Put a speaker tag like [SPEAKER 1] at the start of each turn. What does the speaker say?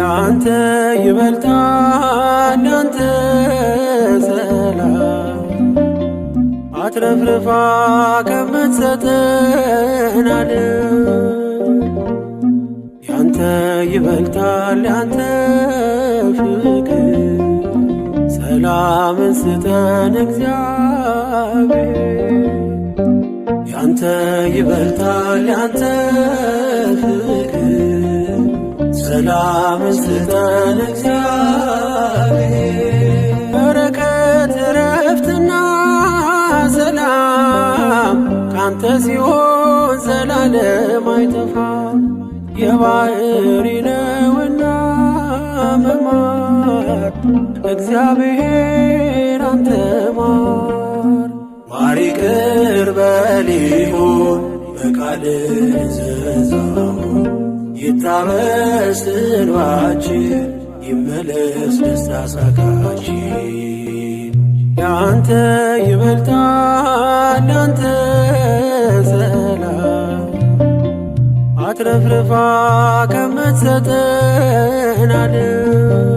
[SPEAKER 1] ያንተ ይበልጣል ያንተ ሰላም አትረፍርፋ ከምትሰጠን ዓለም ያንተ ይበልጣል ያንተ ፍቅር ሰላምን ስጠን እግዚአብሔር ያንተ ይበልጣል ያንተ ፍቅር ሰላምን ስጠን እግዚአብሔር በረከት ረፍትና ሰላም ካንተ ሲሆን ዘላለም አይጠፋም የባሕሪ ነውና መማር እግዚአብሔር አንተ ማር ይቅር በል ይሁን በቃልህ እዘዛው ይታበስ እንባችን ይመለስ ደስታ ሳቃችን ያንተ ይበልጣል ያንተ ሰላም አትረፍርፋ ከምትሰጠን ዓለም